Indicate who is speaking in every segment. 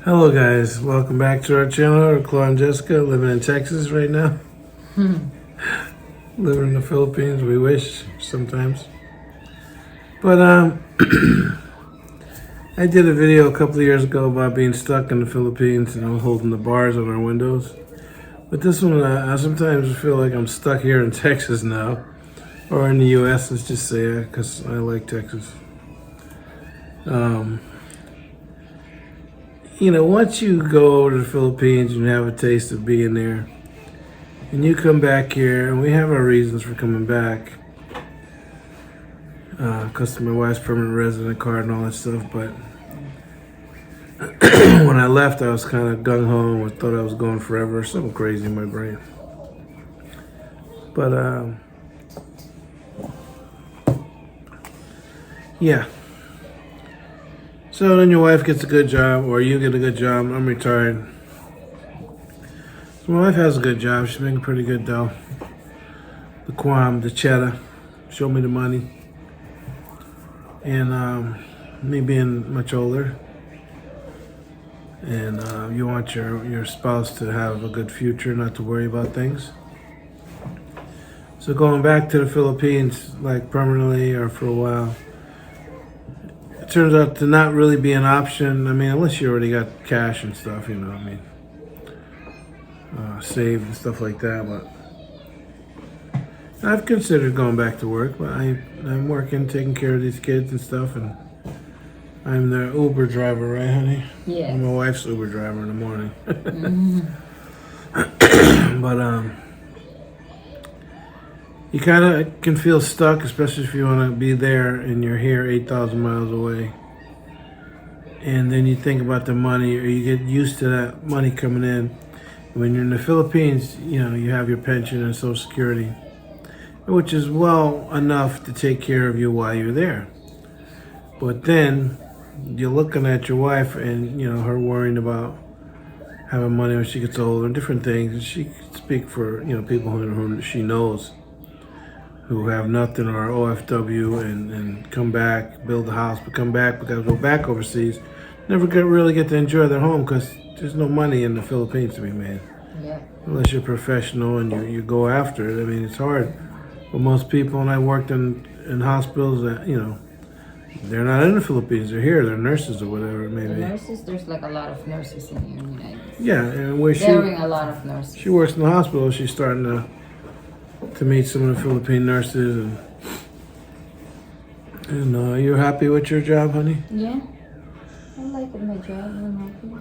Speaker 1: Hello guys, welcome back to our channel. We're Chloe and Jessica, living in Texas right now. Living in the Philippines, we wish sometimes. But I did a video a couple of years ago about being stuck in the Philippines and I was holding the bars on our windows. But this one, I sometimes feel like I'm stuck here in Texas now, or in the U.S. Let's just say that, because I like Texas. Once you go over to the Philippines and have a taste of being there, and you come back here, and we have our reasons for coming back, because my wife's permanent resident card and all that stuff, but when I left, I was kind of gung-ho and thought I was going forever, something crazy in my brain. But, yeah. So then your wife gets a good job, or you get a good job. I'm retired. So my wife has a good job. She's making pretty good dough. The quam, the cheddar, show me the money. And me being much older, and you want your spouse to have a good future, not to worry about things. So going back to the Philippines, like permanently or for a while, it turns out to not really be an option. I mean, unless you already got cash and stuff, saved and stuff like that. But I've considered going back to work, but I'm working, taking care of these kids and stuff, and I'm the Uber driver, right, honey?
Speaker 2: Yeah.
Speaker 1: I'm my wife's Uber driver in the morning. But you kind of can feel stuck, especially if you want to be there and you're here 8,000 miles away. And then you think about the money, or you get used to that money coming in. When you're in the Philippines, you have your pension and Social Security, which is well enough to take care of you while you're there. But then you're looking at your wife and, her worrying about having money when she gets older and different things. And she can speak for, people who she knows who have nothing or OFW and come back, build a house, but come back because go back overseas, never really get to enjoy their home because there's no money in the Philippines to be made.
Speaker 2: Yeah.
Speaker 1: Unless you're professional and you go after it. I mean, it's hard. But most people, and I worked in hospitals that, they're not in the Philippines. They're here. They're nurses or whatever it may
Speaker 2: The
Speaker 1: be.
Speaker 2: nurses, there's like a lot of nurses in here in the United States.
Speaker 1: Yeah, and where
Speaker 2: Hiring a lot of nurses.
Speaker 1: she works in the hospital, she's starting to meet some of the Philippine nurses. And you're happy with your job, honey?
Speaker 2: Yeah. I like my job. I'm happy.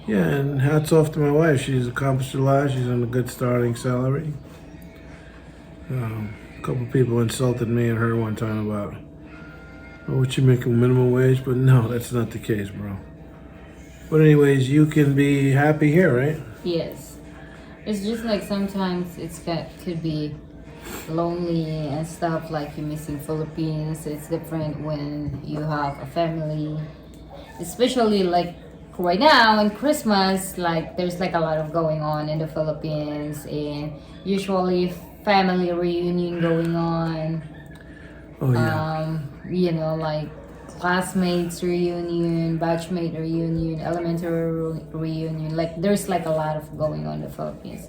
Speaker 1: Yeah, and hats off to my wife. She's accomplished a lot. She's on a good starting salary. A couple people insulted me and her one time about, what you making minimum wage? But no, that's not the case, bro. But anyways, you can be happy here, right?
Speaker 2: Yes. It's just like sometimes could be lonely and stuff, like you're missing Philippines. It's different when you have a family, especially like right now in Christmas, like there's like a lot of going on in the Philippines, and usually family reunion going on.
Speaker 1: Oh, yeah.
Speaker 2: Like classmates reunion, batchmate reunion, elementary reunion. Like there's like a lot of going on in the Philippines.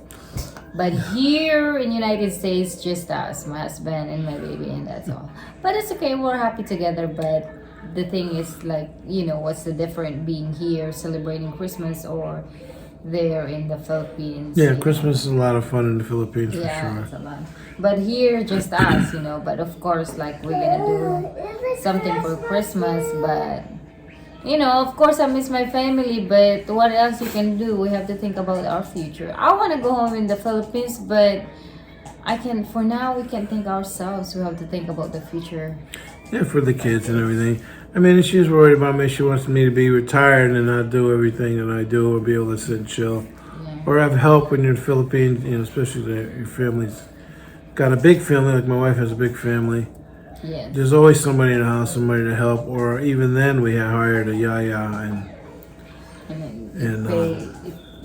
Speaker 2: But here in United States, just us, my husband and my baby, and that's all. But it's okay, we're happy together. But the thing is, like, what's the difference being here celebrating Christmas or there in the Philippines?
Speaker 1: Yeah, Christmas is a lot of fun in the Philippines, for
Speaker 2: Yeah,
Speaker 1: sure.
Speaker 2: it's a lot. But here, just us, But of course, like, we're gonna do something for Christmas. But, of course, I miss my family. But what else you can do? We have to think about our future. I want to go home in the Philippines, but for now, we can't think ourselves. We have to think about the future.
Speaker 1: Yeah, for the kids and everything. I mean, if she's worried about me, she wants me to be retired and not do everything that I do, or be able to sit and chill.
Speaker 2: Yeah.
Speaker 1: Or have help when you're in the Philippines, especially your family's got a big family, like my wife has a big family.
Speaker 2: Yes.
Speaker 1: There's always somebody in the house, somebody to help, or even then we had hired a yaya, and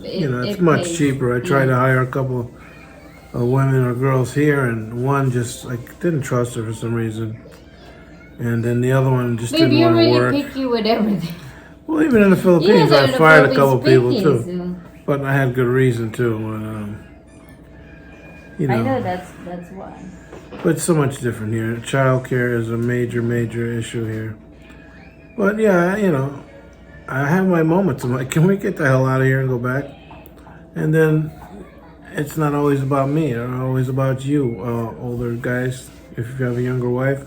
Speaker 1: it's much
Speaker 2: pays.
Speaker 1: cheaper. I tried to hire a couple of women or girls here, and one just didn't trust her for some reason, and then the other one just
Speaker 2: Babe,
Speaker 1: didn't
Speaker 2: you're
Speaker 1: want to
Speaker 2: really
Speaker 1: work.
Speaker 2: picky with everything.
Speaker 1: Well, even in the Philippines, I
Speaker 2: in the
Speaker 1: fired a couple
Speaker 2: Philippines,
Speaker 1: people
Speaker 2: Philippines,
Speaker 1: too, but I had good reason too. You
Speaker 2: I
Speaker 1: know,
Speaker 2: know that's why.
Speaker 1: but it's so much different here. Childcare is a major issue here. But yeah, you know, I have my moments. I'm like, can we get the hell out of here and go back? And then it's not always about me. It's always about you, older guys. If you have a younger wife,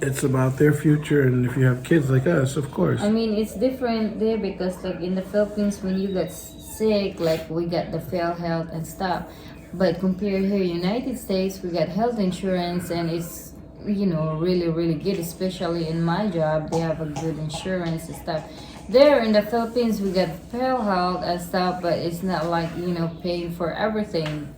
Speaker 1: it's about their future. And if you have kids like us, of course.
Speaker 2: I mean, it's different there because like in the Philippines, when you get sick, like we got the fail health and stuff. But compared here, United States, we got health insurance and it's really good. Especially in my job, they have a good insurance and stuff. There in the Philippines, we got fail health and stuff, but it's not like paying for everything.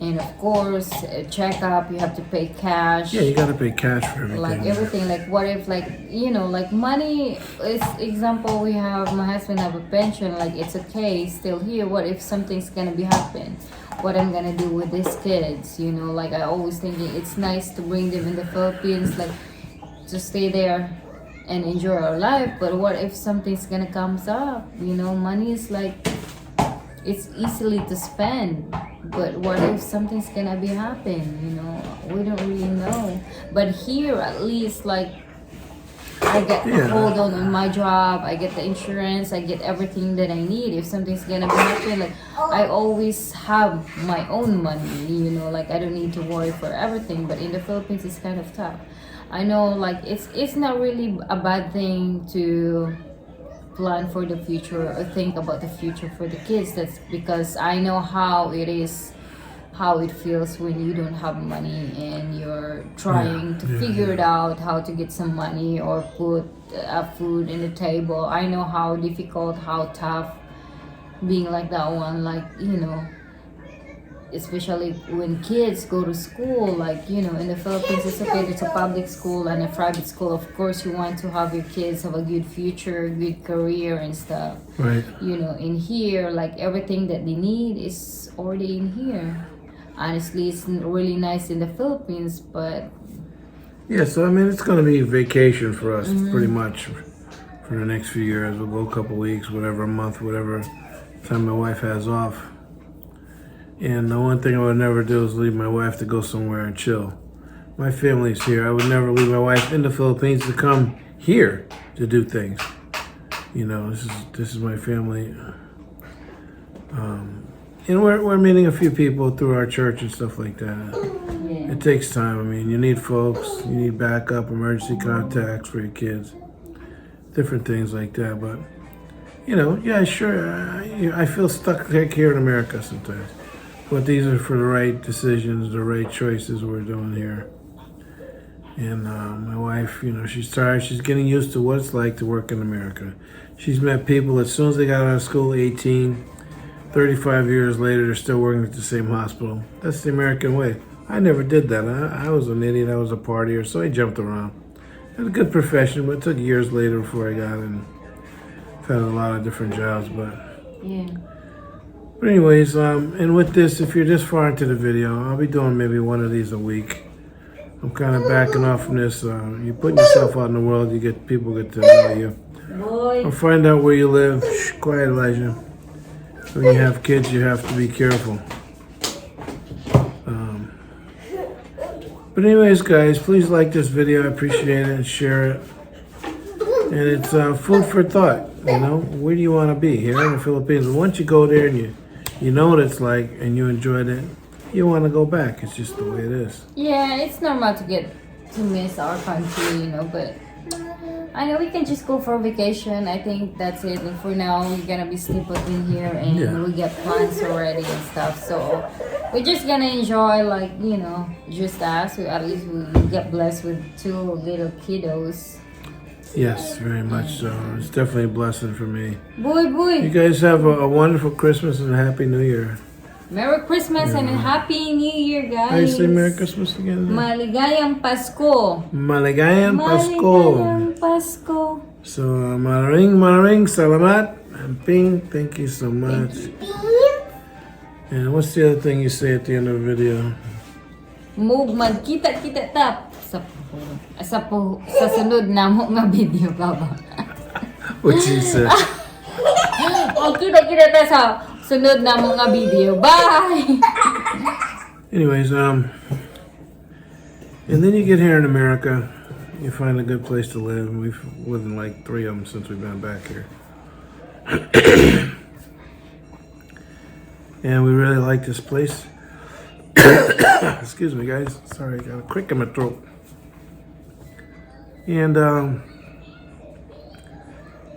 Speaker 2: And of course, a checkup, you have to pay cash.
Speaker 1: Yeah, you gotta pay cash for everything.
Speaker 2: Like everything, like what if like money is example, we have my husband have a pension, like it's okay still here. What if something's gonna be happen? What I'm gonna do with these kids? Like I always thinking it's nice to bring them in the Philippines, like to stay there and enjoy our life. But what if something's gonna comes up? Money is like it's easily to spend, but what if something's gonna be happen? We don't really know. But here at least, like I get a hold on my job, I get the insurance, I get everything that I need. If something's gonna be happen, like I always have my own money, like I don't need to worry for everything. But in the Philippines it's kind of tough. I know, like it's not really a bad thing to plan for the future or think about the future for the kids. That's because I know how it is, how it feels when you don't have money and you're trying to figure it out how to get some money or put food in the table. I know how difficult, how tough being like that one, like especially when kids go to school, like in the Philippines it's okay, there's a public school and a private school. Of course you want to have your kids have a good future, good career and stuff,
Speaker 1: Right.
Speaker 2: In here, like everything that they need is already in here. Honestly, it's really nice in the Philippines, but
Speaker 1: Yeah, so I mean, it's gonna be vacation for us pretty much for the next few years. We'll go a couple weeks, whatever, a month, whatever time my wife has off. And the one thing I would never do is leave my wife to go somewhere and chill. My family's here. I would never leave my wife in the Philippines to come here to do things. This is my family. And we're meeting a few people through our church and stuff like that.
Speaker 2: yeah.
Speaker 1: It takes time. I mean, you need folks, you need backup, emergency contacts for your kids, different things like that. But, yeah, sure, I feel stuck like here in America sometimes. But these are for the right decisions, the right choices we're doing here. And my wife, she's tired. She's getting used to what it's like to work in America. She's met people as soon as they got out of school, 18, 35 years later, they're still working at the same hospital. That's the American way. I never did that. I was an idiot. I was a partier, so I jumped around. Had a good profession, but it took years later before I got in. I've had a lot of different jobs, but...
Speaker 2: Yeah.
Speaker 1: But anyways, and with this, if you're this far into the video, I'll be doing maybe one of these a week. I'm kind of backing off from this. You're putting yourself out in the world, people get to know you.
Speaker 2: Boy.
Speaker 1: Or find out where you live. Shh, quiet, Elijah. When you have kids, you have to be careful. But anyways, guys, please like this video. I appreciate it, and share it. And it's food for thought. Where do you want to be? Here in the Philippines. And once you go there and you know what it's like and you enjoyed it, you want to go back. It's just the way it is.
Speaker 2: Yeah, it's normal to miss our country, but I know we can just go for a vacation. I think that's it. And for now, we're gonna be sleeping in here, and we get plans already and stuff. So we're just gonna enjoy, like just us. At least we get blessed with 2 little kiddos.
Speaker 1: Yes, very much so. It's definitely a blessing for me.
Speaker 2: Boy.
Speaker 1: You guys have a wonderful Christmas and a Happy New Year.
Speaker 2: Merry Christmas and Happy New Year, guys.
Speaker 1: How do you say Merry Christmas again?
Speaker 2: Maligayang Pasko.
Speaker 1: Maligayang Pasko.
Speaker 2: Maligayang Pasko.
Speaker 1: So, maraming salamat. And Ping, thank you so much. And what's the other thing you say at the end of the video?
Speaker 2: Magkita-kita tap sa sa sunod na mo nga video ka ba?
Speaker 1: What she said.
Speaker 2: O kita ta sa sunod na mo nga video. Bye!
Speaker 1: Anyways, and then you get here in America, you find a good place to live. We've lived in like 3 of them since we've been back here. And we really like this place. Excuse me, guys. Sorry, I got a crick in my throat. And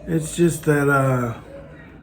Speaker 1: it's just that